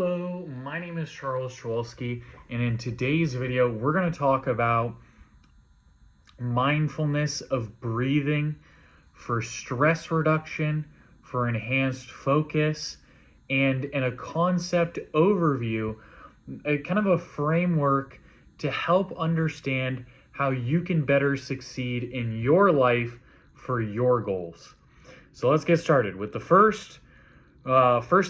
Hello, my name is Charles Chwalski, and in today's video, we're going to talk about mindfulness of breathing for stress reduction, for enhanced focus, and in a concept overview, a kind of a framework to help understand how you can better succeed in your life for your goals. So let's get started with the first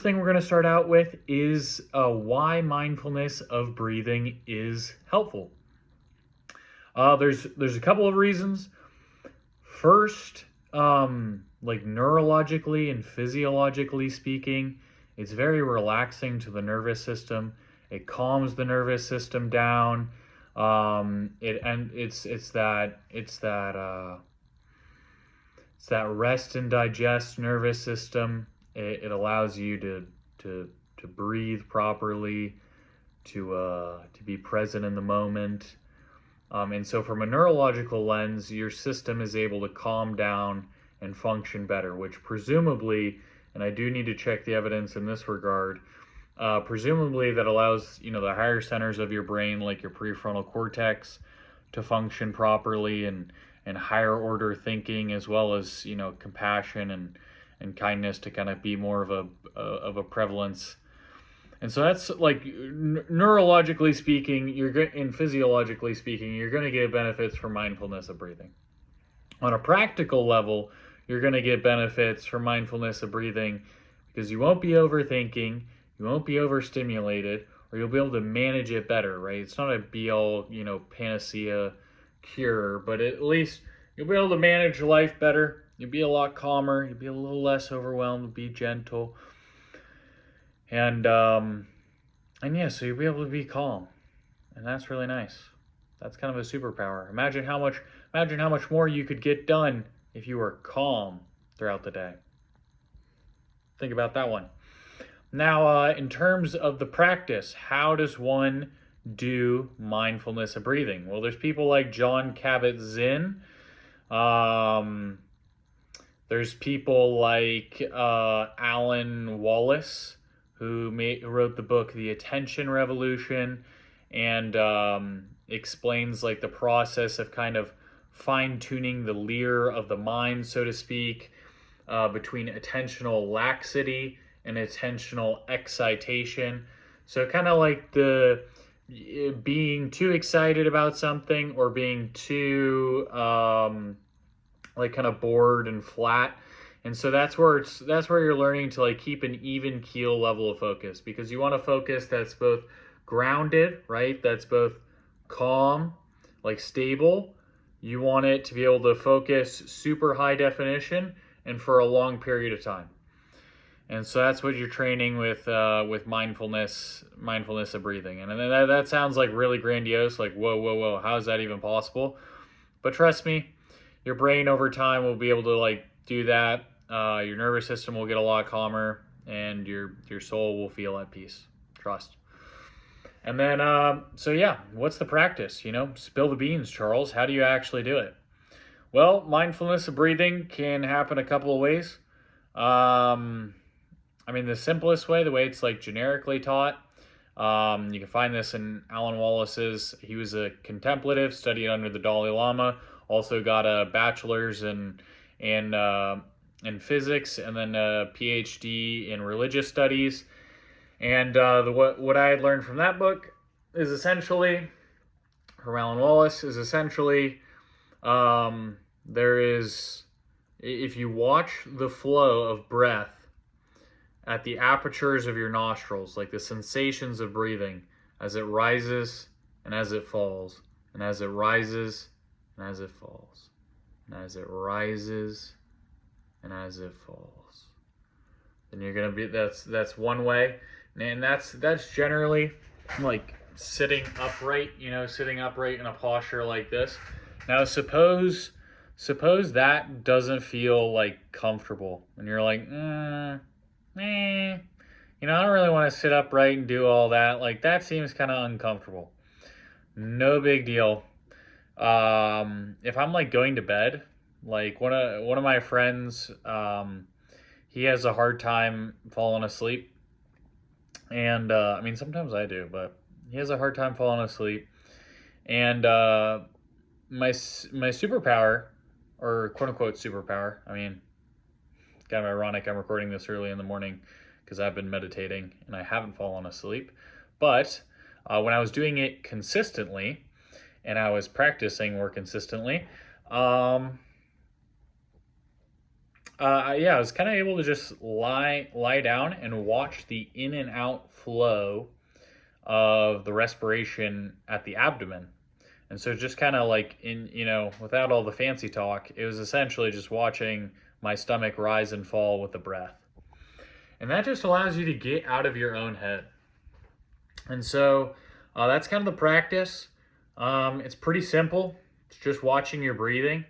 thing we're going to start out with is why mindfulness of breathing is helpful. There's a couple of reasons. First, like neurologically and physiologically speaking, it's very relaxing to the nervous system. It calms the nervous system down. It's that rest and digest nervous system. It allows you to breathe properly, to be present in the moment. And so from a neurological lens, your system is able to calm down and function better, which presumably, and I do need to check the evidence in this regard, presumably that allows, the higher centers of your brain, like your prefrontal cortex, to function properly, and higher order thinking, as well as, compassion and kindness to kind of be more of a prevalence. And so that's like neurologically speaking, and physiologically speaking, you're going to get benefits from mindfulness of breathing. On a practical level, you're going to get benefits from mindfulness of breathing because you won't be overthinking, you won't be overstimulated, or you'll be able to manage it better, right? It's not a be-all, panacea cure, but at least you'll be able to manage life better. You'll be a lot calmer. You'll be a little less overwhelmed. Be gentle, and yeah, so you'll be able to be calm, and that's really nice. That's kind of a superpower. Imagine how much more you could get done if you were calm throughout the day. Think about that one. Now, in terms of the practice, how does one do mindfulness of breathing? Well, there's people like Jon Kabat-Zinn. There's people like Alan Wallace, who wrote the book The Attention Revolution, and explains like the process of kind of fine-tuning the lyre of the mind, so to speak, between attentional laxity and attentional excitation. So kind of like the being too excited about something or being too like kind of bored and flat. And so that's where you're learning to like keep an even keel level of focus, because you want a focus that's both grounded, right? That's both calm, like stable. You want it to be able to focus super high definition and for a long period of time. And so that's what you're training with mindfulness of breathing. And that sounds like really grandiose, like whoa, how is that even possible? But trust me, your brain over time will be able to like do that. Your nervous system will get a lot calmer, and your soul will feel at peace. Trust. And then, so yeah, what's the practice? Spill the beans, Charles. How do you actually do it? Well, mindfulness of breathing can happen a couple of ways. The simplest way, the way it's like generically taught, you can find this in Alan Wallace's. He was a contemplative, studied under the Dalai Lama, also got a bachelor's in physics, and then a PhD in religious studies. And what I had learned from that book is essentially, from Alan Wallace, is essentially if you watch the flow of breath at the apertures of your nostrils, like the sensations of breathing as it rises and as it falls, and as it rises and as it falls, and as it rises and as it falls, then you're gonna be that's one way. And that's generally like sitting upright in a posture like this. Now suppose that doesn't feel like comfortable, and you're like, I don't really want to sit upright and do all that. Like, that seems kind of uncomfortable. No big deal. If I'm like going to bed, like one of my friends, he has a hard time falling asleep. And I mean, sometimes I do, but he has a hard time falling asleep. And my superpower, or quote unquote superpower, I mean, it's kind of ironic I'm recording this early in the morning because I've been meditating and I haven't fallen asleep. But when I was doing it consistently and I was practicing more consistently, yeah, I was kind of able to just lie down and watch the in and out flow of the respiration at the abdomen. And so just kind of like without all the fancy talk, it was essentially just watching my stomach rise and fall with the breath. And that just allows you to get out of your own head. And so that's kind of the practice. It's pretty simple. It's just watching your breathing.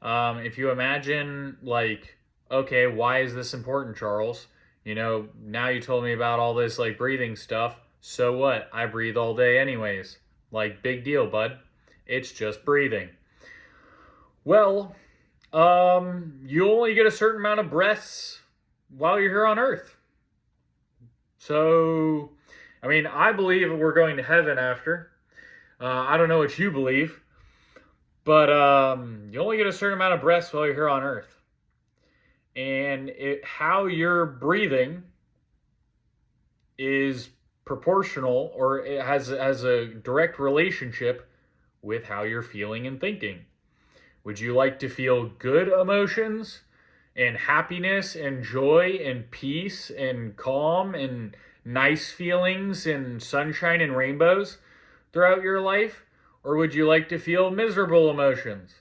If you imagine, like, okay, why is this important, Charles? Now you told me about all this like breathing stuff. So what? I breathe all day anyways. Like, big deal, bud. It's just breathing. Well, you only get a certain amount of breaths while you're here on Earth. So, I mean, I believe we're going to heaven after. I don't know what you believe, but you only get a certain amount of breaths while you're here on Earth. And how you're breathing is proportional, or it has a direct relationship with how you're feeling and thinking. Would you like to feel good emotions and happiness and joy and peace and calm and nice feelings and sunshine and rainbows throughout your life? Or would you like to feel miserable emotions?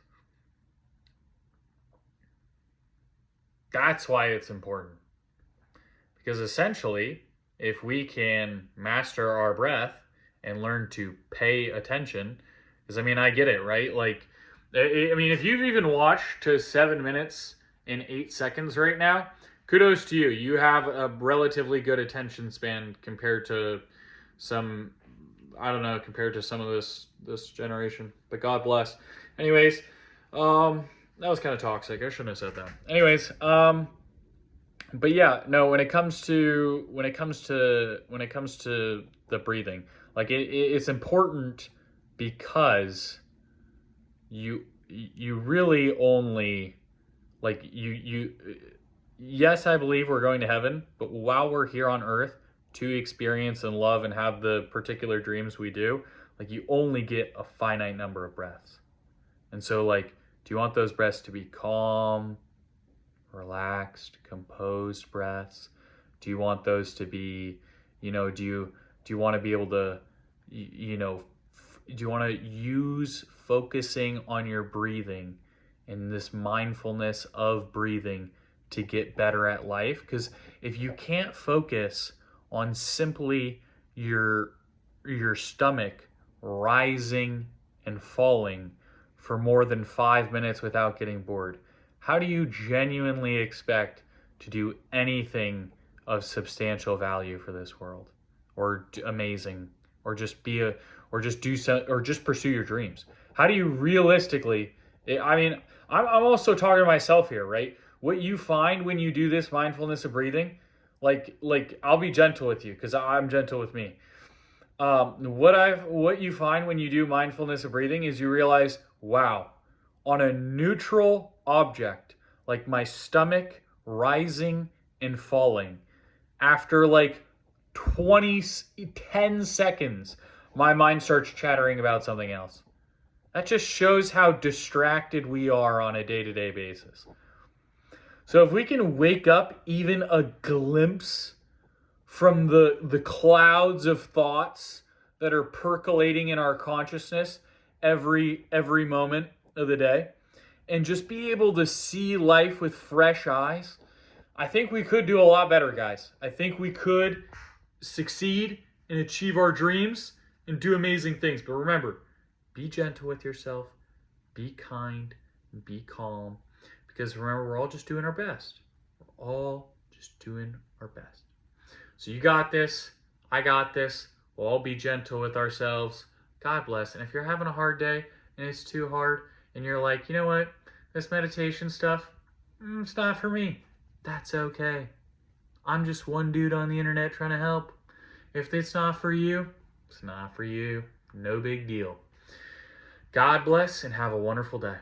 That's why it's important. Because essentially, if we can master our breath and learn to pay attention, because I mean, I get it, right? Like, I mean, if you've even watched to 7 minutes and 8 seconds right now, kudos to you. You have a relatively good attention span compared to some, I don't know, compared to some of this generation. But God bless. Anyways, that was kind of toxic. I shouldn't have said that. Anyways, but yeah, no. When it comes to the breathing, like it's important because you really only like you yes, I believe we're going to heaven, but while we're here on earth to experience and love and have the particular dreams we do, like you only get a finite number of breaths. And so, like, do you want those breaths to be calm, relaxed, composed breaths? Do you want those to be, do you want to be able to, do you want to use focusing on your breathing and this mindfulness of breathing to get better at life? Because if you can't focus on simply your stomach rising and falling for more than 5 minutes without getting bored, how do you genuinely expect to do anything of substantial value for this world, or amazing, or just pursue your dreams? How do you realistically? I mean, I'm also talking to myself here, right? What you find when you do this mindfulness of breathing, like I'll be gentle with you because I'm gentle with me. What you find when you do mindfulness of breathing is you realize, wow, on a neutral object like my stomach rising and falling, after like 10 seconds, my mind starts chattering about something else. That just shows how distracted we are on a day-to-day basis. So if we can wake up even a glimpse from the clouds of thoughts that are percolating in our consciousness every moment of the day, and just be able to see life with fresh eyes, I think we could do a lot better, guys. I think we could succeed and achieve our dreams and do amazing things. But remember, be gentle with yourself, be kind, and be calm. Because remember, we're all just doing our best. We're all just doing our best. So you got this. I got this. We'll all be gentle with ourselves. God bless. And if you're having a hard day and it's too hard and you're like, you know what? This meditation stuff, it's not for me. That's okay. I'm just one dude on the internet trying to help. If it's not for you, it's not for you. No big deal. God bless and have a wonderful day.